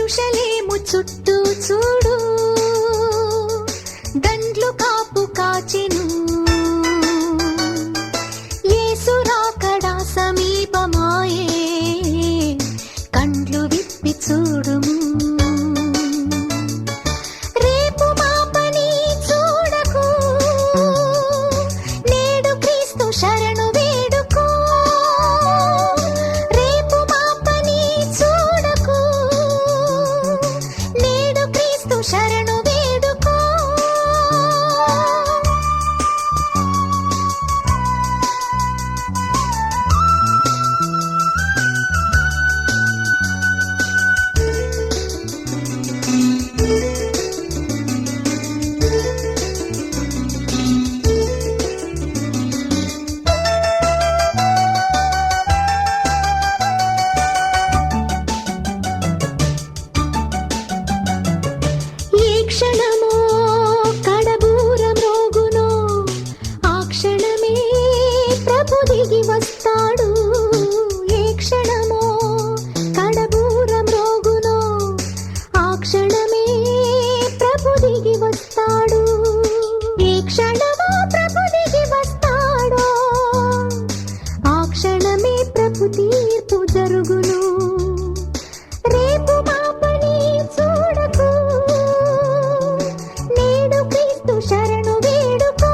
యెరూషలేము చుట్టూ చూడు, దండ్లు కాపు కాచెను. యేసు రాకడా సమీపమాయే, కండ్లు విప్పి చూడుము. రేపు మాపని చూడకు, నేడు క్రీస్తు శరణు వేడుకో. రేపు మాపని చూడకు, నేడు క్రీస్తు శరణు వేడుకో. ఏ క్షణమో కడబూరం రోగునో, ఆ క్షణమే ప్రభు దిగి వస్తాడు. ఏ క్షణమో కడబూరం రోగునో, ఆ క్షణమే ప్రభు దిగి వస్తాడు. ఏ క్షణమో ప్రభు దిగి వస్తాడో, ఆ క్షణమే ప్రభు తీర్పు జరుగును. రేపు మాపని చూడకు, నేడు క్రీస్తు శరణు వేడుకో.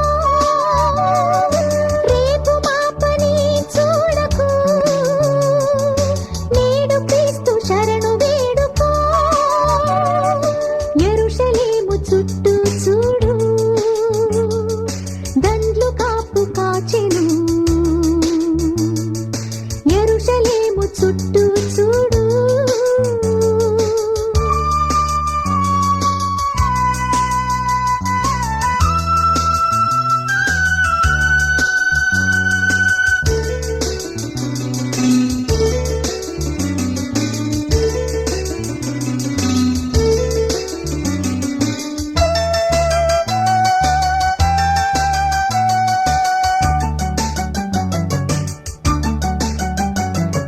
రేపు మాపని చూడకు, నేడు క్రీస్తు శరణు వేడుకో. యెరూషలేము చుట్టూ చూడు, దండ్లు కాపు కాచెను. యెరూషలేము చుట్టూ చూడు.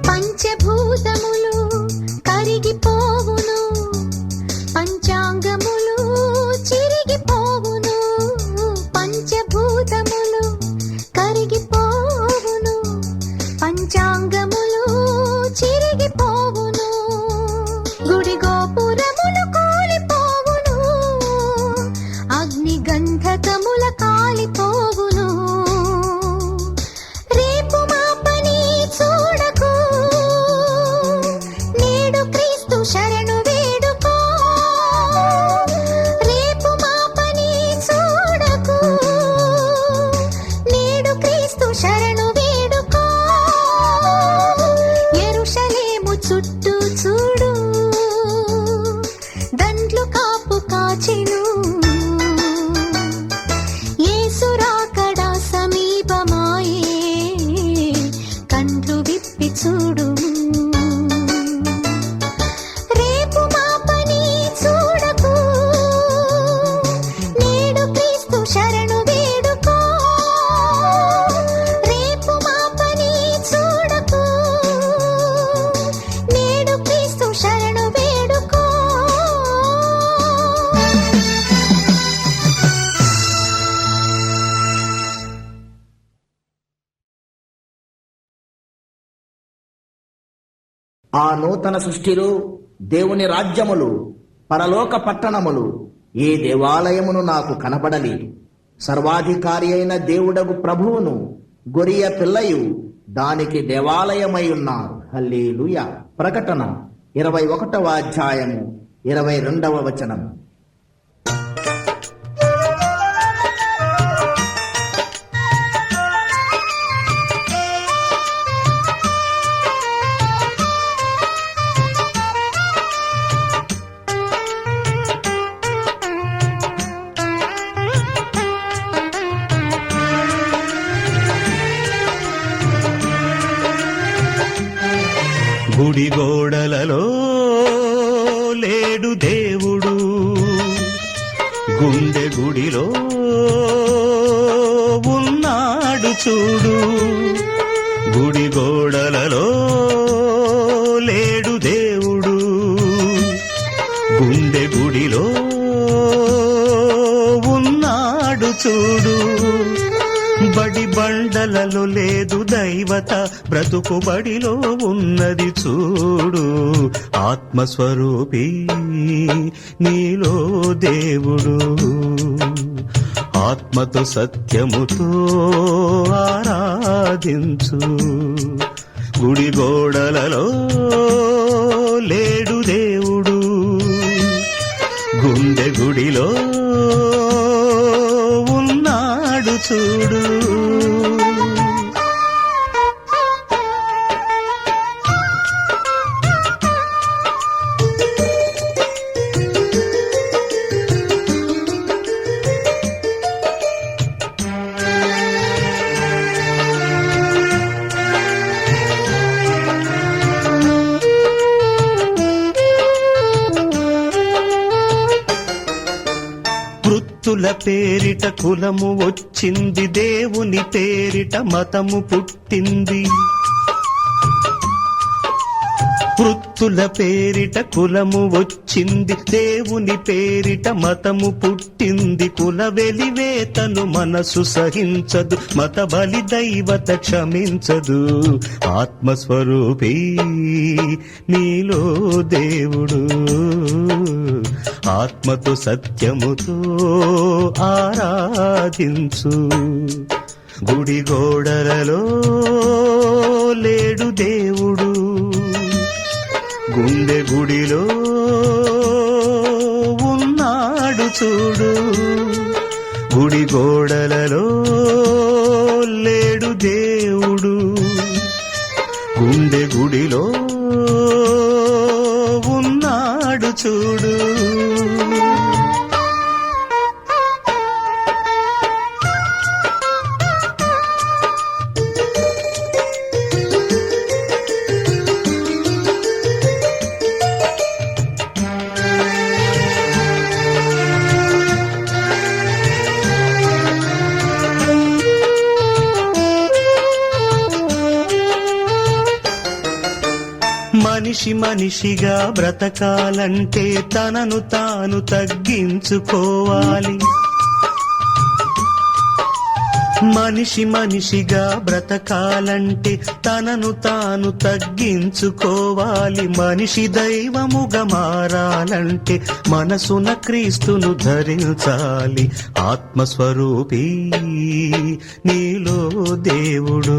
పంచభూతములు కరిగిపోవును, పంచాంగములు చిరిగిపోవును. పంచభూతములు కరిగిపోవును, పంచాంగములు చిరిగిపోవును. గుడి గోపురములు కూలిపోవును, అగ్ని గంధకముల కాలిపోవును. రేపు మాపని చూడకు, నేడు క్రీస్తు శరణు వేడుకో. రేపు మాపని చూడకు, నేడు క్రీస్తు శరణు వేడుకో. యెరూషలేము చుట్టూ చూడు, దండ్లు కాపు కాచెను. యేసు రాకడా సమీపమాయే, కండ్లు విప్పి చూడు. రేపు మాపని చూడకు, నేడు క్రీస్తు శరణు వేడుకో. రేపు మాపని చూడకు, నేడు క్రీస్తు శరణు వేడుకో. ఆ నూతన సృష్టిలో దేవుని రాజ్యములు, పరలోక పట్టణములు ఏ దేవాలయమును నాకు కనబడలేదు. సర్వాధికారి అయిన దేవుడగు ప్రభువును, గొరియ పిల్లయు దానికి దేవాలయమై ఉన్నారు. హల్లెలూయా. ప్రకటన 21వ అధ్యాయము 22వ వచనం. గుడి గోడలలో లేడు దేవుడు, గుండె గుడిలో ఉన్నాడు చూడు. గుడి గోడలలో లేడు దేవుడు, గుండె గుడిలో ఉన్నాడు చూడు. బడి బండలలో లేదు దైవత, బ్రతుకు బడిలో ఉన్నది చూడు. ఆత్మస్వరూపి నీలో దేవుడు, ఆత్మతో సత్యముతో ఆరాధించు. గుడి గోడలలో లేడు దేవుడు, గుండె గుడిలో ఉన్నాడు చూడు. వృత్తుల పేరిట కులము వచ్చింది, దేవుని పేరిట మతము పుట్టింది. వృత్తుల పేరిట కులము వచ్చింది, దేవుని పేరిట మతము పుట్టింది. కుల వెలివేతను మనసు సహించదు, మత బలి దైవత క్షమించదు. ఆత్మస్వరూపి నీలో దేవుడు, ఆత్మతో సత్యముతో ఆరాధించు. గుడి గోడలలో లేడు దేవుడు, గుండె గుడిలో ఉన్నాడు చూడు. గుడి గోడలలో లేడు దేవుడు, గుండె గుడిలో ఉన్నాడు చూడు. మనిషి మనిషిగా బ్రతకాలంటే తనను తాను తగ్గించుకోవాలి. మనిషి మనిషిగా బ్రతకాలంటే తనను తాను తగ్గించుకోవాలి. మనిషి దైవముగా మారాలంటే మనసున క్రీస్తును ధరించాలి. ఆత్మస్వరూపి నీలో దేవుడు,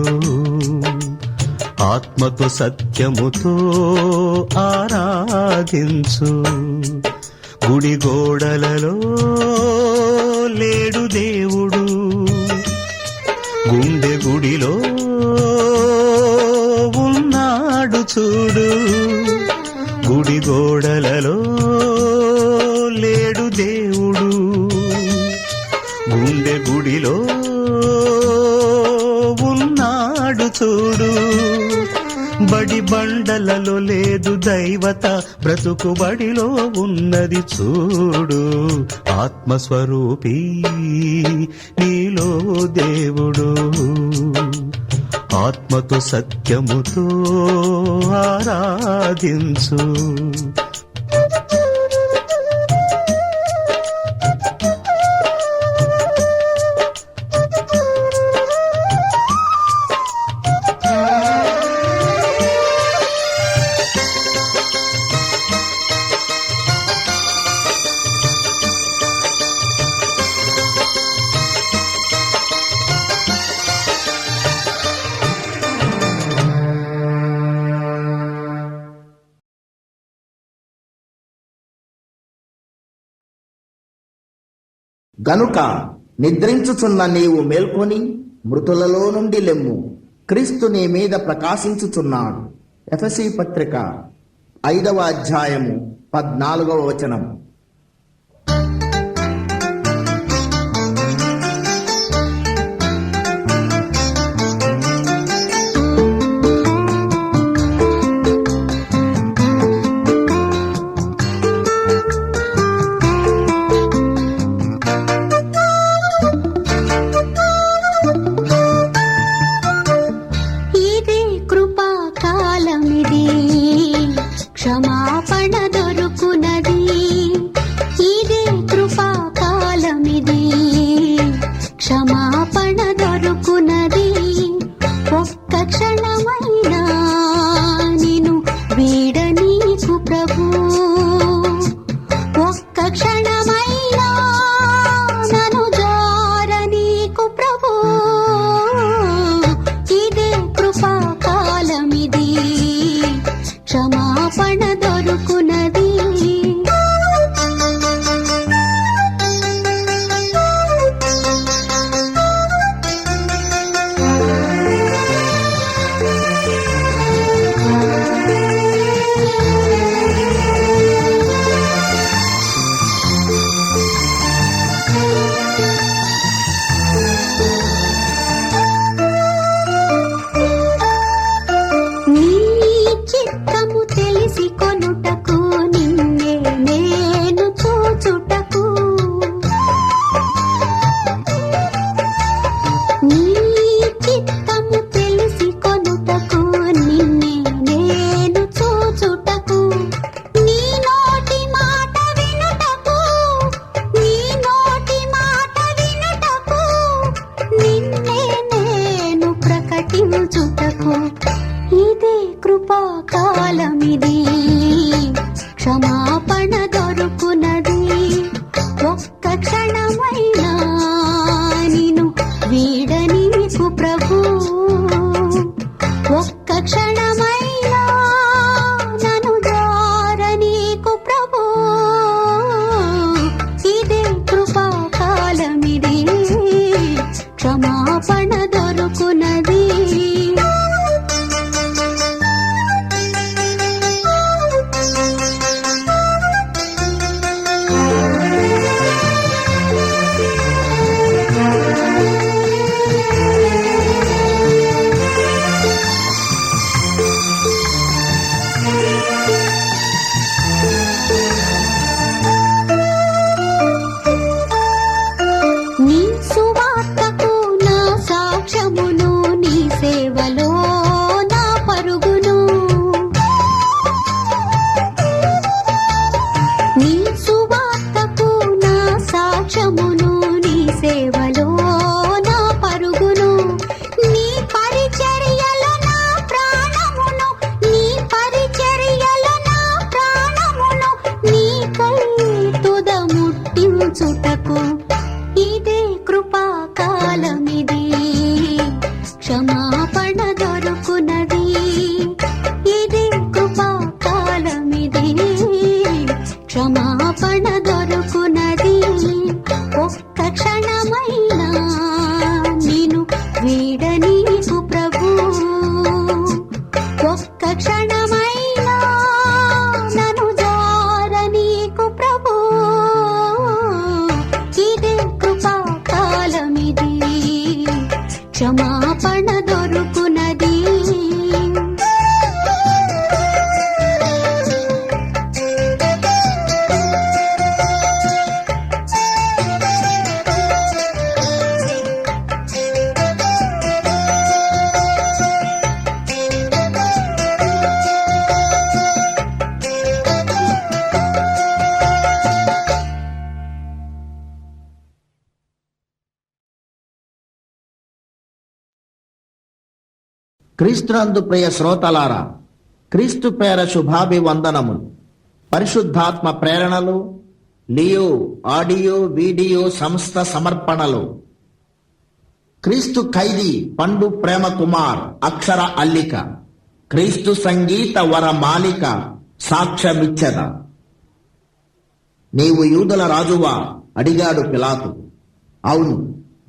ఆత్మతో సత్యముతో ఆరాధించు. గుడి గోడలలో లేడు దేవుడు, గుండె గుడిలో ఉన్నాడు చూడు. గుడి గోడలలో లేడు దేవుడు, గుండె గుడిలో ఉన్నాడు చూడు. బడి బండలలో లేదు దైవత, బ్రతుకు బడిలో ఉన్నది చూడు. ఆత్మస్వరూపి నీలో దేవుడు, ఆత్మతో సత్యముతో ఆరాధించు. గనుక నిద్రించుచున్న నీవు మేల్కొని మృతులలో నుండి లెమ్ము, క్రీస్తు నీ మీద ప్రకాశించుచున్నాడు. ఎఫెసీ పత్రిక 5వ అధ్యాయము 14వ వచనం. క్షమాపణ దొరుకునది. కాలమిది, క్షమాపణ దొరుకునది. ఒక్క క్షణమైనా నిన్ను వీడనీకు ప్రభు, ఒక్క క్షణమైనా నన్ను జారనీకు ప్రభు. ఇదే కృపా కాలమిది, క్షమాపణ దొరుకునది. నీ సువార్తకు నా సాక్ష్యమును, నీ సేవలో నా పరుగును. నీ సువార్తకు నా సాక్ష్యమును, నీ సేవలో నా పరుగును. నీ పరిచర్యల నా ప్రాణమును, నీ పరిచర్యల నా ప్రాణమును, నీకై తుద ముట్టించుటకు. ఇదే కృపా కాలమిది, క్షమాపణ దొరుకునది. ఇదే కృపా కాలమిది, క్షమాపణ దొరుకునది. ఒక్క క్షణమైనా నిన్ను వీడనీకు ప్రభు, ఒక్క క్షణమైనా నన్ను జారనీకు ప్రభు. ఇదే కృపా కాలమిది, క్షమాపణ దొరుకునది. క్రీస్తునందు ప్రియ శ్రోతలారా, క్రీస్తు పేర శుభాభివందనములు. పరిశుద్ధాత్మ ప్రేరణలో లియో ఆడియో వీడియో సంస్థ సమర్పణలో క్రీస్తు ఖైదీ పండు ప్రేమ కుమార్ అక్షర అల్లిక, క్రీస్తు సంగీత వర మాలిక సాక్ష్యమిచ్చద. నీవు యూదుల రాజువా అడిగాడు పిలాతు. అవును,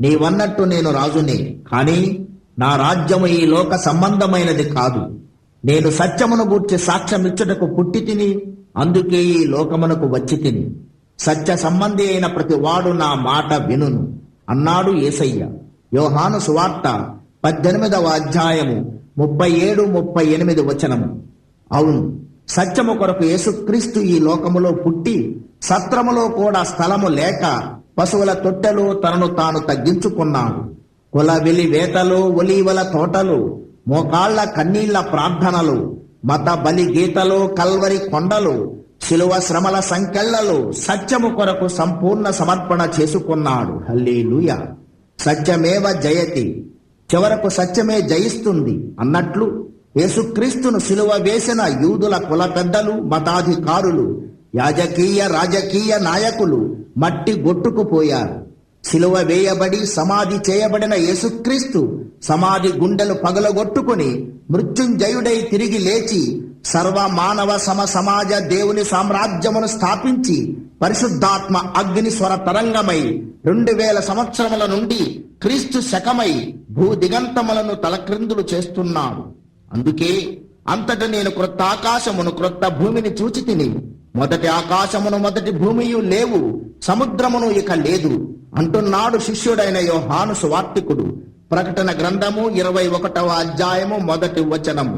నీవన్నట్టు నేను రాజునే, కానీ నా రాజ్యము ఈ లోక సంబంధమైనది కాదు. నేను సత్యమును గూర్చి సాక్ష్యమిచ్చుటకు పుట్టి తిని, అందుకే ఈ లోకమునకు వచ్చి తిని. సత్య సంబంధి అయిన ప్రతి వాడు నా మాట వినును అన్నాడు యేసయ్య. యోహాను సువార్త 18వ అధ్యాయము 37-38 వచనము. అవును, సత్యము కొరకు యేసుక్రీస్తు ఈ లోకములో పుట్టి, సత్రములో కూడా స్థలము లేక పశువుల తొట్టెలో తనను తాను తగ్గించుకున్నాడు. కులవెలి వేటలు, ఒలీవల తోటలు, మోకాళ్ల కన్నీళ్ల ప్రార్థనలు, మత బలి గీతలు, కల్వరి కొండలు, శిలువ శ్రమల సంకెళ్లలో సత్యము కొరకు సంపూర్ణ సమర్పణ చేసుకున్నాడు. హల్లెలూయా. సత్యమేవ జయతి, చివరకు సత్యమే జయిస్తుంది అన్నట్లు యేసుక్రీస్తును సిలువ వేసిన యూదుల కుల పెద్దలు, మతాధికారులు, రాజకీయ నాయకులు మట్టి గొట్టుకుపోయారు. సిలువ వేయబడి సమాధి చేయబడిన యేసుక్రీస్తు సమాధి గుండెలు పగలగొట్టుకుని మృత్యుంజయుడై తిరిగి లేచి సర్వ మానవ సమాజ దేవుని సామ్రాజ్యమును స్థాపించి పరిశుద్ధాత్మ అగ్ని స్వర తరంగమై 2000 సంవత్సరముల నుండి క్రీస్తు శకమై భూ దిగంతములను తలక్రిందులు చేస్తున్నాడు. అందుకే అంతట నేను క్రొత్త ఆకాశమును క్రొత్త భూమిని చూచి తిని, మొదటి ఆకాశమును మొదటి భూమియు లేవు, సముద్రమును ఇక లేదు అంటున్నాడు శిష్యుడైన యోహాను సువార్తికుడు. ప్రకటన గ్రంథము 21వ అధ్యాయము 1వ వచనము.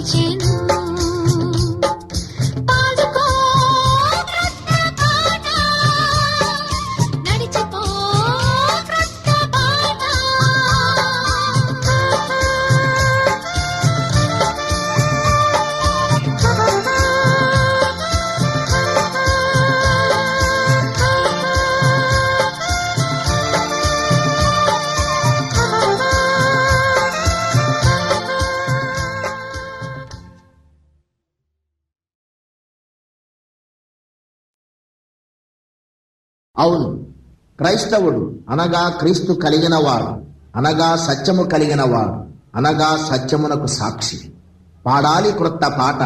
సాగించెను. పాడుకో క్రొత్త పాట, నడిచిపో క్రొత్త బాట. అవును, క్రైస్తవుడు అనగా క్రీస్తు కలిగిన వాడు, అనగా సత్యము కలిగిన వాడు, అనగా సత్యమునకు సాక్షి. పాడాలి క్రొత్త పాట,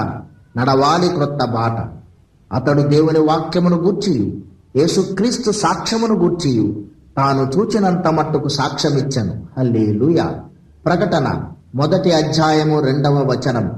నడవాలి క్రొత్త బాట. అతడు దేవుని వాక్యమును గూర్చి, యేసుక్రీస్తు సాక్ష్యమును గూర్చి తాను చూచినంత మట్టుకు సాక్ష్యమిచ్చను. హల్లెలూయా. ప్రకటన 1వ అధ్యాయము 2వ వచనము.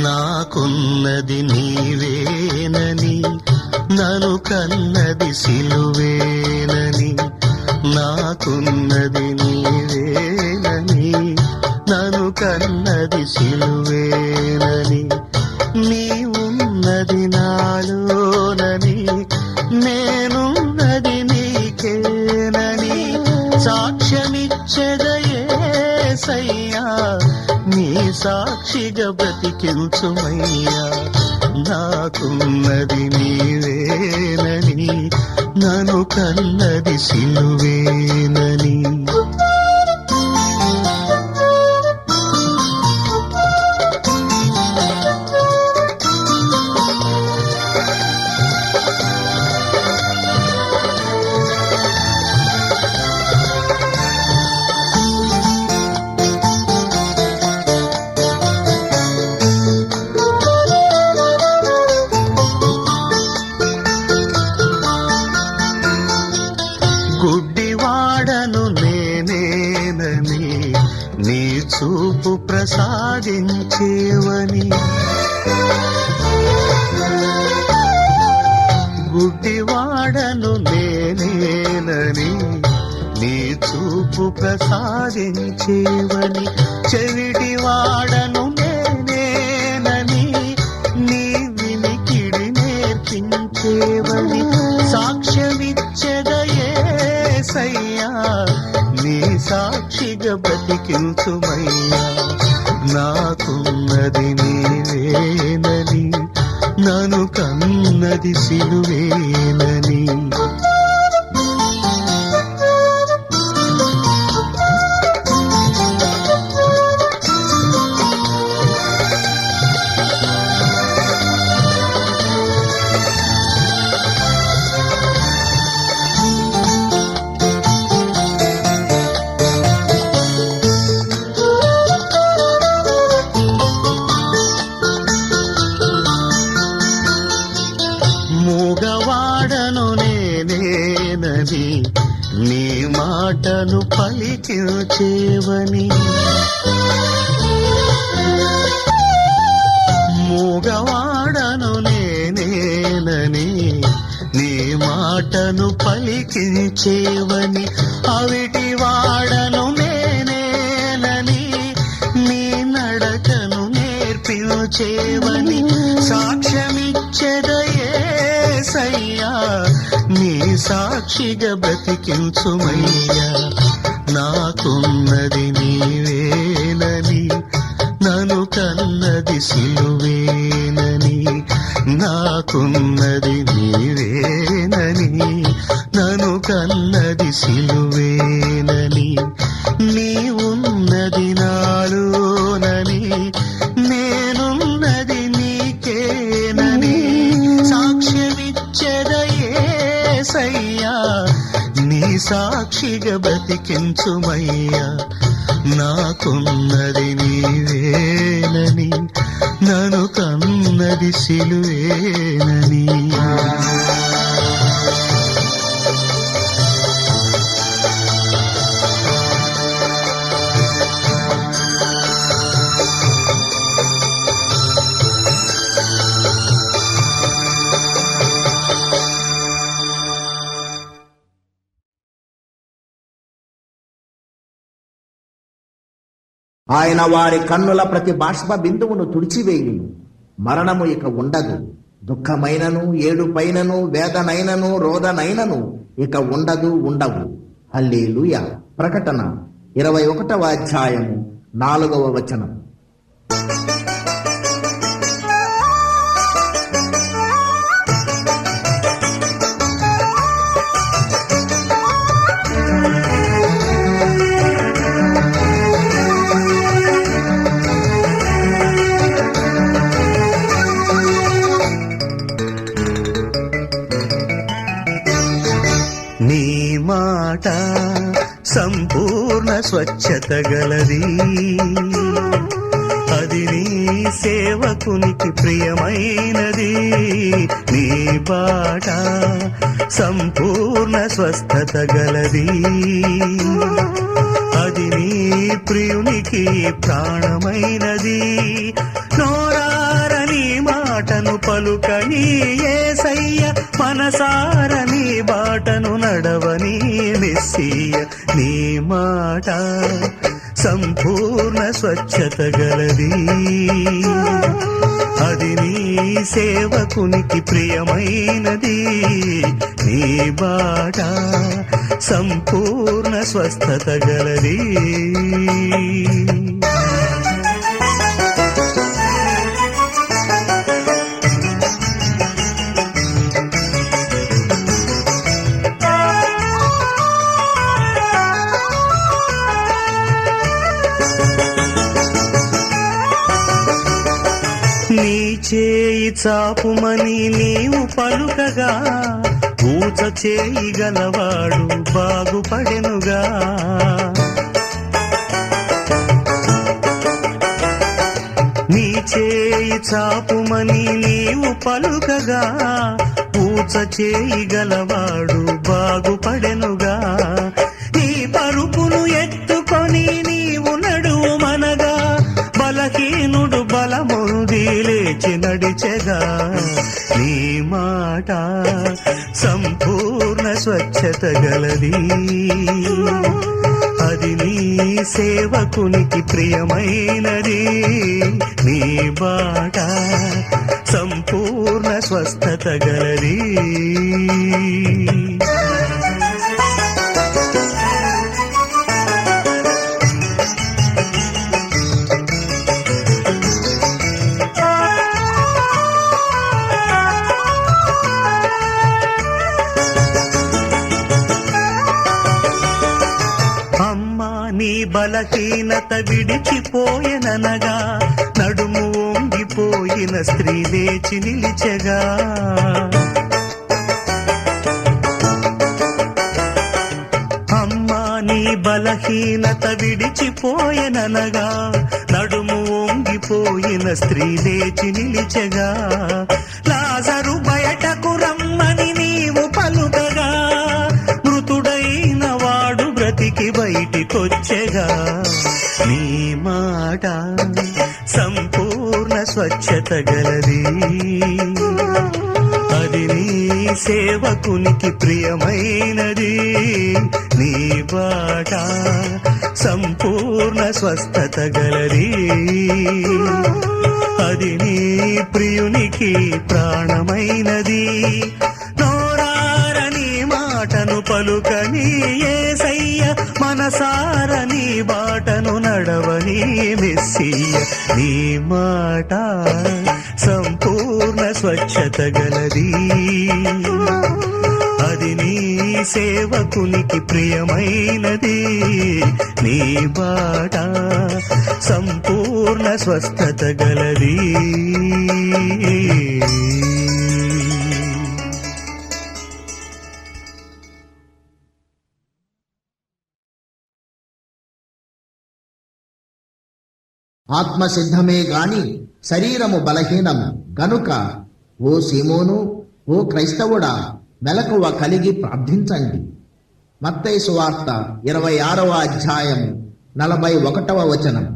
నాకున్నది నీవేనని, నన్ను కన్నది సిలువేనని. నాకున్నది నీవేనని, నన్ను కన్నది సిలువేనని. నీవున్నది నాలోనని, నేనున్నది నీకేనని సాక్ష్యమిచ్చెదయేసయ్యా. నీ సాక్షిగా బ్రతికించుమయ్యా. నాకున్నది నీవేనని, నన్ను కన్నది సిలువేనని. గుడ్డివాడను నేనేనని, నీ చూపు ప్రసాదించేవని. గుడ్డివాడను నేనేనని, నీ చూపు ప్రసాదించేవని. చెవిటివాడను నేనేనని, నీ వినికిడి నేర్పించేవని సాక్ష్యమిచ్చెదయేసయ్యా. నీ సాక్షిగా బ్రతికించుమయ్యా. నాకున్నది నీవేనని, నన్ను కన్నది సిలువేనని. మూగవాడను నేనేనని, నీ మాటను పలికించేవని. మూగవాడను నేనేనని, నీ మాటను పలికించేవని. అవిటి వాడను నేనేనని, నీ నడకను నేర్పించేవని సాక్ష్యమిచ్చెదయేసయ్యా. నీ సాక్షిగా బ్రతికించుమయ్యా. నాకున్నది నీవేనని, నన్ను కన్నది సిలువేనని. నాకున్నది నీవేనని, నన్ను కన్నది సిలువేనని. నీవున్నది నాలోనని, నేనున్నది నీకేనని సాక్ష్యమిచ్చెదయేసయ్యా. నీ సాక్షిగా బ్రతికించుమయ్యా. నాకున్నది నీవేనని, నన్ను కన్నది సిలువేనని. ఆయన వారి కన్నుల ప్రతి బాష్ప బిందువును తుడిచివేయును. మరణము ఇక ఉండదు. దుఃఖమైనను, ఏడుపైనను, వేదనైనను, రోదనైనను ఇక ఉండవు. హల్లెలూయా. ప్రకటన 21వ అధ్యాయము 4వ వచనం. నీ మాట సంపూర్ణ స్వచ్ఛత గలది, అది నీ సేవకునికి ప్రియమైనది. నీ బాట సంపూర్ణ స్వస్థత గలది, అది నీ ప్రియునికి ప్రాణమైనది. నోరారని మాటను పలుకని యేసయ్య, మనసారని బాటను నడవని మెస్సియ. నీ మాట సంపూర్ణ స్వచ్ఛత గలది, అది నీ సేవకునికి ప్రియమైనది. నీ బాట సంపూర్ణ స్వస్థత గలది. నీ చేయి చాపుమని నీవు పలుకగా, ఊచ చేయి గలవాడు బాగుపడెనుగా. నీ చేయి చాపుమని నీవు పలుకగా, ఊచ చేయి గలవాడు బాగుపడెనుగా. నీ పరుపును ఎత్తుకొని నీవు నడువు మనగా, బలహీనుడు బలముంది లేచి నడిచెగా. నీ మాట సంపూర్ణ స్వచ్ఛత గలది, అది నీ సేవకునికి ప్రియమైనది. నీ బాట సంపూర్ణ స్వస్థత గలది. నీ బలహీనత విడిచిపోయెననగా, నడుము వంగిపోయిన స్త్రీ లేచి నిలిచెగా. అమ్మా నీ బలహీనత విడిచిపోయెననగా, నడుము వంగిపోయిన స్త్రీ లేచి నిలిచెగా. లాజరు బయటకు రమ్మని నీవు పలుకగా, మృతుడైన వాడు బ్రతికి బయటికొచ్చెగా. నీ మాట సంపూర్ణ స్వచ్ఛత గలది, అది నీ సేవకునికి ప్రియమైనది. నీ బాట సంపూర్ణ స్వస్థత గలది, అది నీ ప్రియునికి ప్రాణమైనది. నోరారని మాటను పలుకని యేసయ్య, మనసారని బాటను నడవని మెస్సియ. నీ మాట సంపూర్ణ స్వచ్ఛత గలది, అది నీ సేవకునికి ప్రియమైనది. నీ బాట సంపూర్ణ స్వస్థత గలది. ఆత్మ సిద్ధమే గాని శరీరము బలహీనము గనుక, ఓ సీమోను, ఓ క్రైస్తవుడా, మెలకువ కలిగి ప్రార్థించండి. మత్తయి సువార్త 26వ అధ్యాయము 41వ వచనం.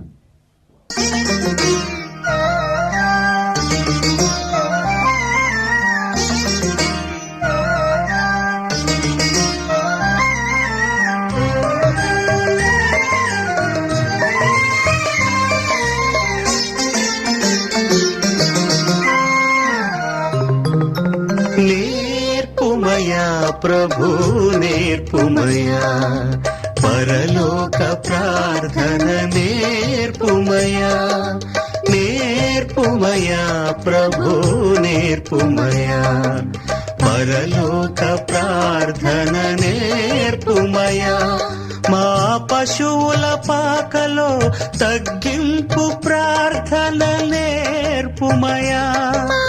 ప్రభు నేర్పుమయా పరలోక ప్రార్థన నేర్పుమయా నేర్పుమయా ప్రభు నేర్పుమయా పరలోక ప్రార్థన నేర్పుమయా మా పశువుల పాకలో తగ్గింపు ప్రార్థన నేర్పుమయా మా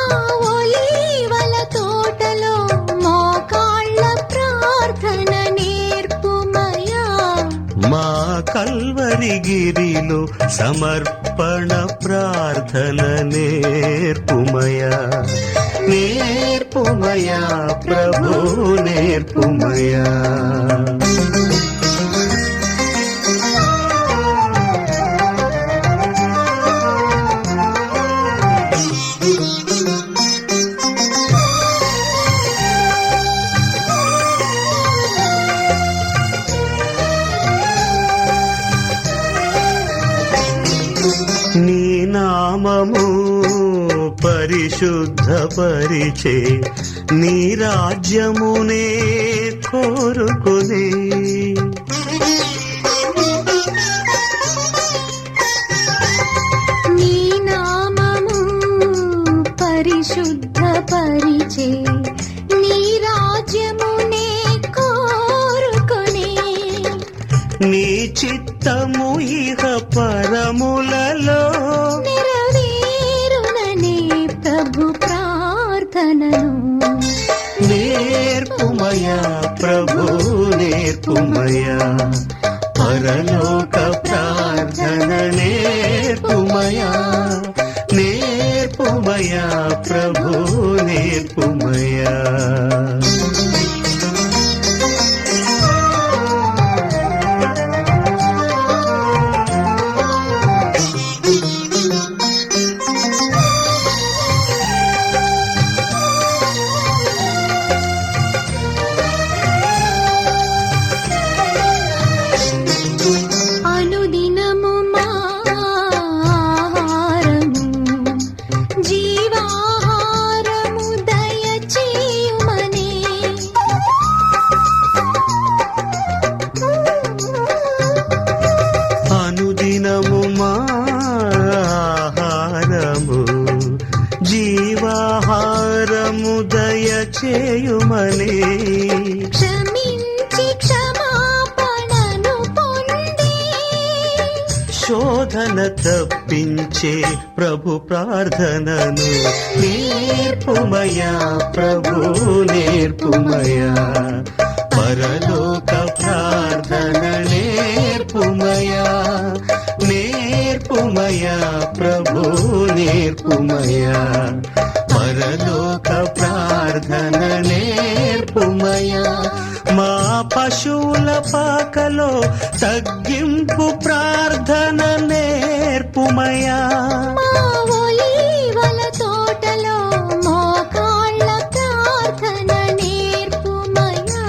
ఒలీవల తోటలో మోకాళ్ళ ప్రార్థన నేర్పుమయా మా కల్వరిగిరిలో సమర్పణ ప్రార్థన నేర్పుమయా నేర్పుమయా ప్రభు నేర్పుమయా నీ నామము పరిశుద్ధపరిచే నీ రాజ్యమునే కోరుకునే నీ నామము పరిశుద్ధపరిచే నీ రాజ్యమునే కోరుకొనే నీ చిత్తము ఇహ పరములలో నెరవేరుననే ప్రభు ప్రార్థనను నేర్పుమయా ప్రభు నేర్పుమయా పరలోక ప్రార్థన నేర్పుమయా నేర్పుమయా ప్రభు నేర్పుమయా అనుదినము మా ఆహారము జీవాహారము దయచేయుమనే అనుదినము మా ఆహారము జీవాహారము దయచేయుమనే క్షమించి క్షమాపణను పొంది శోధన తప్పించే ప్రభు ప్రార్థనను నేర్పుమయా ప్రభు నేర్పుమయా పరలోక ప్రార్థన నేర్పుమయా నేర్పుమయా ప్రభు నేర్పుమయా పరలోక ప్రార్థన నేర్పుమయా మా పశువుల పాకలో తగ్గింపు ప్రార్థన నేర్పుమయా మా ఒలీవల తోటలో మోకాళ్ళ ప్రార్థన నేర్పుమయా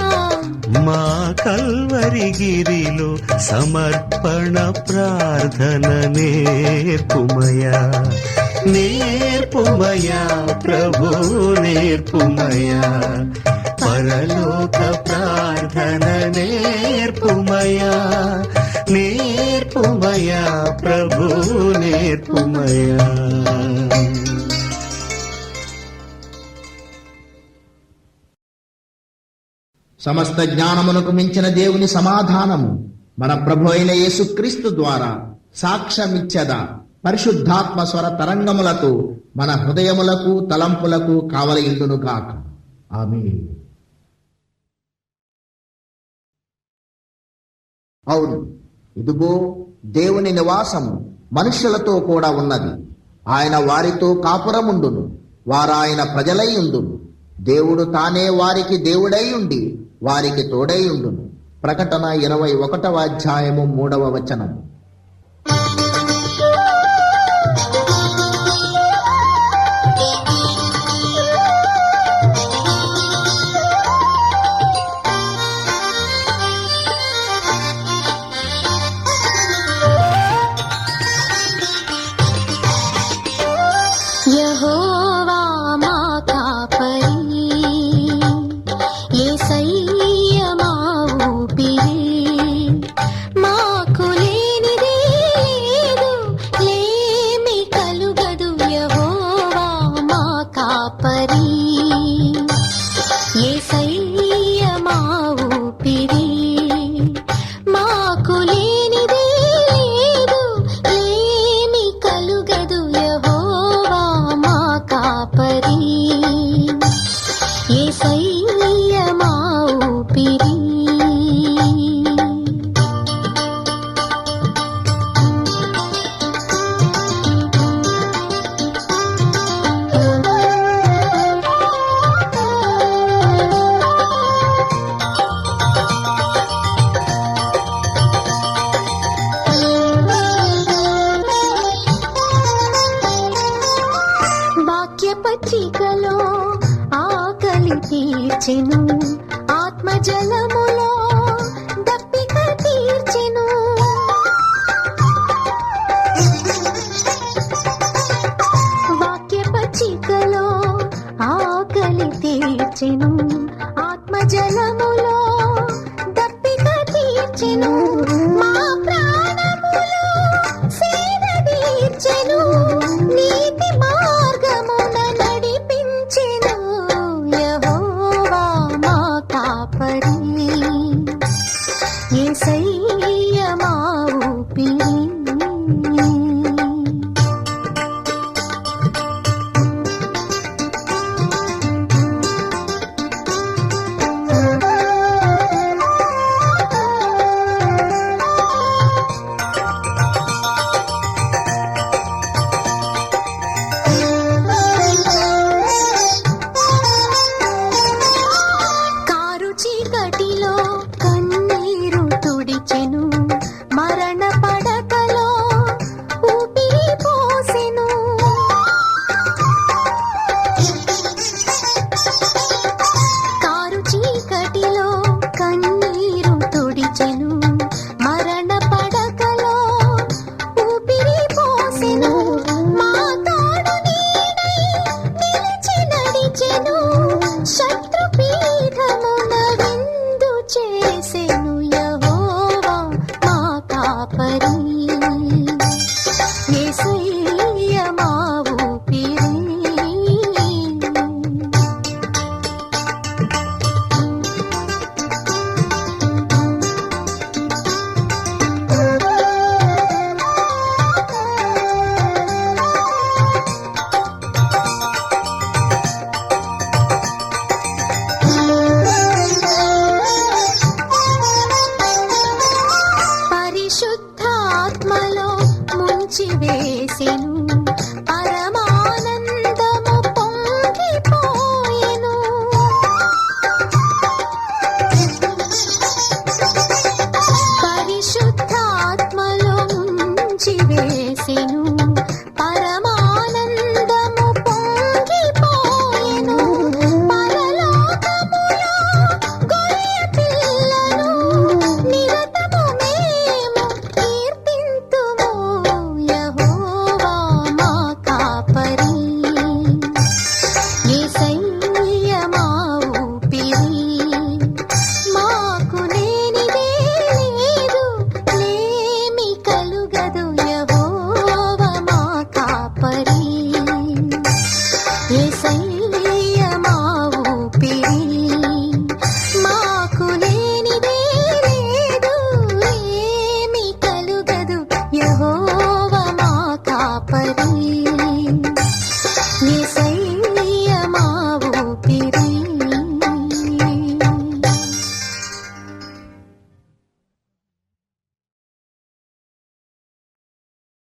మా కల్వరిగిరిలో సమర్పణ ప్రార్థన నేర్పుమయా నేర్పుమయా ప్రభు నేర్పుమయా పరలోక ప్రార్థన నేర్పుమయా నేర్పుమయా ప్రభు నేర్పుమయా సమస్త జ్ఞానమునకు మించిన దేవుని సమాధానము మన ప్రభు అయిన యేసుక్రీస్తు ద్వారా సాక్ష్యమిచ్చద పరిశుద్ధాత్మ స్వర తరంగములతో మన హృదయములకు తలంపులకు కావలియుండునుగాక ఆమేన్. అవును, ఇదిగో దేవుని నివాసము మనుష్యులతో కూడా ఉన్నది. ఆయన వారితో కాపురముండును, వారాయన ప్రజలై ఉండును. దేవుడు తానే వారికి దేవుడై ఉండి వారికి తోడై ఉండును. ప్రకటన 21వ అధ్యాయము 3వ వచనము. యెహోవా మా కాపరి యేసయ్యా తీర్చెను ఆత్మజలములో దప్పిక తీర్చెను వాక్య పచ్చికలో ఆకలి తీర్చెను ఆత్మజలములో దప్పిక తీర్చెను మా ప్రాణములో సేద తీర్చెను నీతి మార్గమున నడిపించెను యెహోవా మా కాపరి యేసయ్య మా ఊపిరి కారు చీకటిలో కన్నీరు తుడిచెను మరణ పడకలో ఊపిరి పోసెను కారు చీకటిలో కన్నీరు తుడిచెను మరణ పడకలో ఊపిరి పోసెను మా తోడు నీడై నిలిచి నడిచెను శత్రు పీఠమున విందు చేసెను యెహోవా మా కాపరి యేసయ్య మా ఊపిరి పరిశుద్ధాత్మలో ముంచి వేసెను పరమానందము పొంగిపోయెను పరిశుద్ధాత్మలో ముంచి వేసెను